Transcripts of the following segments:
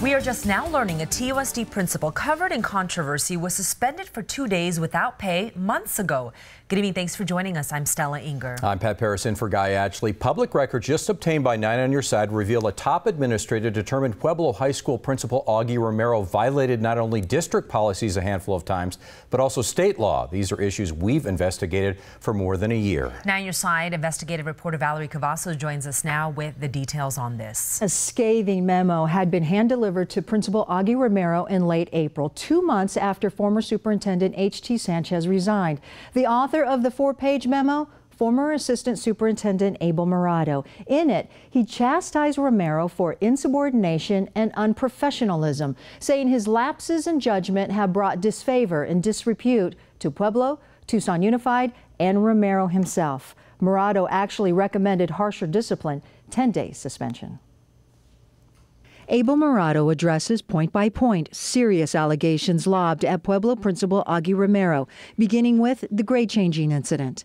We are just now learning a TUSD principal covered in controversy was suspended for 2 days without pay months ago. Good evening. Thanks for joining us. I'm Stella Inger. I'm Pat Paris in for Guy Ashley. Public records just obtained by 9 on Your Side reveal a top administrator determined Pueblo High School principal Auggie Romero violated not only district policies a handful of times, but also state law. These are issues we've investigated for more than a year. 9 on Your Side investigative reporter Valerie Cavazos joins us now with the details on this. A scathing memo had been hand-delivered to Principal Auggie Romero in late April, 2 months after former Superintendent H.T. Sanchez resigned. The author of the 4-page memo, former Assistant Superintendent Abel Morado. In it, he chastised Romero for insubordination and unprofessionalism, saying his lapses in judgment have brought disfavor and disrepute to Pueblo, Tucson Unified, and Romero himself. Morado actually recommended harsher discipline, 10-day suspension. Abel Morado addresses point by point serious allegations lobbed at Pueblo Principal Auggie Romero, beginning with the grade-changing incident.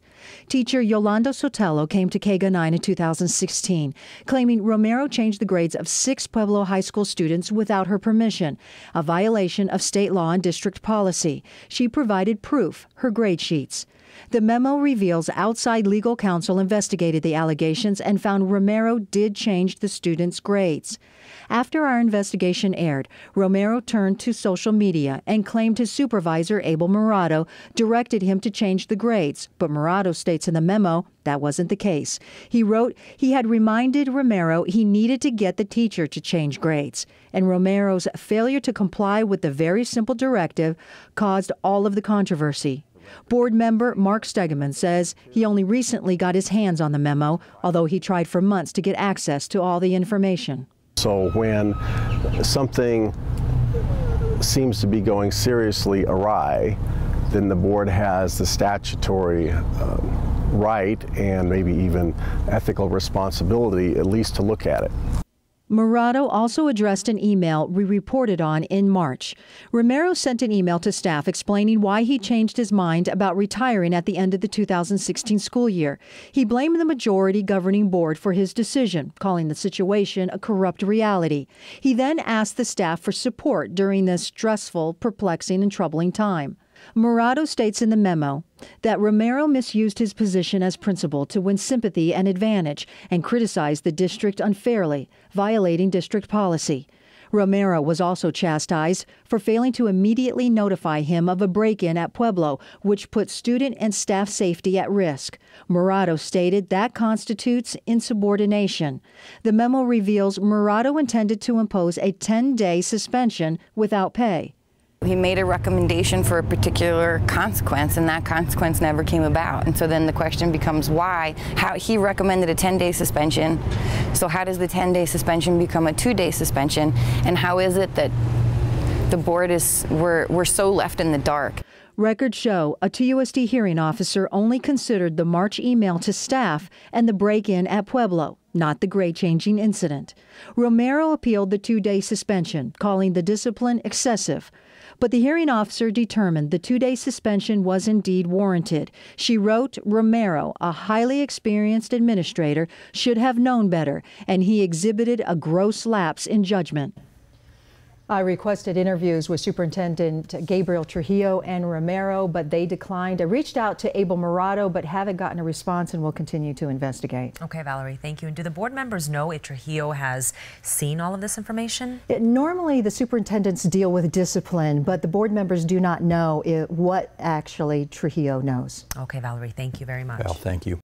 Teacher Yolanda Sotelo came to KGA 9 in 2016, claiming Romero changed the grades of 6 Pueblo High School students without her permission, a violation of state law and district policy. She provided proof, her grade sheets. The memo reveals outside legal counsel investigated the allegations and found Romero did change the students' grades. After our investigation aired, Romero turned to social media and claimed his supervisor, Abel Morado, directed him to change the grades, but Morado states in the memo that wasn't the case. He wrote he had reminded Romero he needed to get the teacher to change grades, and Romero's failure to comply with the very simple directive caused all of the controversy. Board member Mark Stegeman says he only recently got his hands on the memo, although he tried for months to get access to all the information. So when something seems to be going seriously awry, then the board has the statutory right and maybe even ethical responsibility at least to look at it. Morado also addressed an email we reported on in March. Romero sent an email to staff explaining why he changed his mind about retiring at the end of the 2016 school year. He blamed the majority governing board for his decision, calling the situation a corrupt reality. He then asked the staff for support during this stressful, perplexing, and troubling time. Morado states in the memo that Romero misused his position as principal to win sympathy and advantage and criticized the district unfairly, violating district policy. Romero was also chastised for failing to immediately notify him of a break-in at Pueblo, which put student and staff safety at risk. Morado stated that constitutes insubordination. The memo reveals Morado intended to impose a 10-day suspension without pay. He made a recommendation for a particular consequence, and that consequence never came about. And so then the question becomes why? How he recommended a 10-day suspension. So how does the 10-day suspension become a 2-day suspension? And how is it that the board we're so left in the dark? Records show a TUSD hearing officer only considered the March email to staff and the break-in at Pueblo, not the grade-changing incident. Romero appealed the 2-day suspension, calling the discipline excessive. But the hearing officer determined the 2-day suspension was indeed warranted. She wrote, Romero, a highly experienced administrator, should have known better, and he exhibited a gross lapse in judgment. I requested interviews with Superintendent Gabriel Trujillo and Romero, but they declined. I reached out to Abel Morado, but haven't gotten a response, and will continue to investigate. Okay, Valerie, thank you. And do the board members know if Trujillo has seen all of this information? Normally, the superintendents deal with discipline, but the board members do not know what actually Trujillo knows. Okay, Valerie, thank you very much. Well, thank you.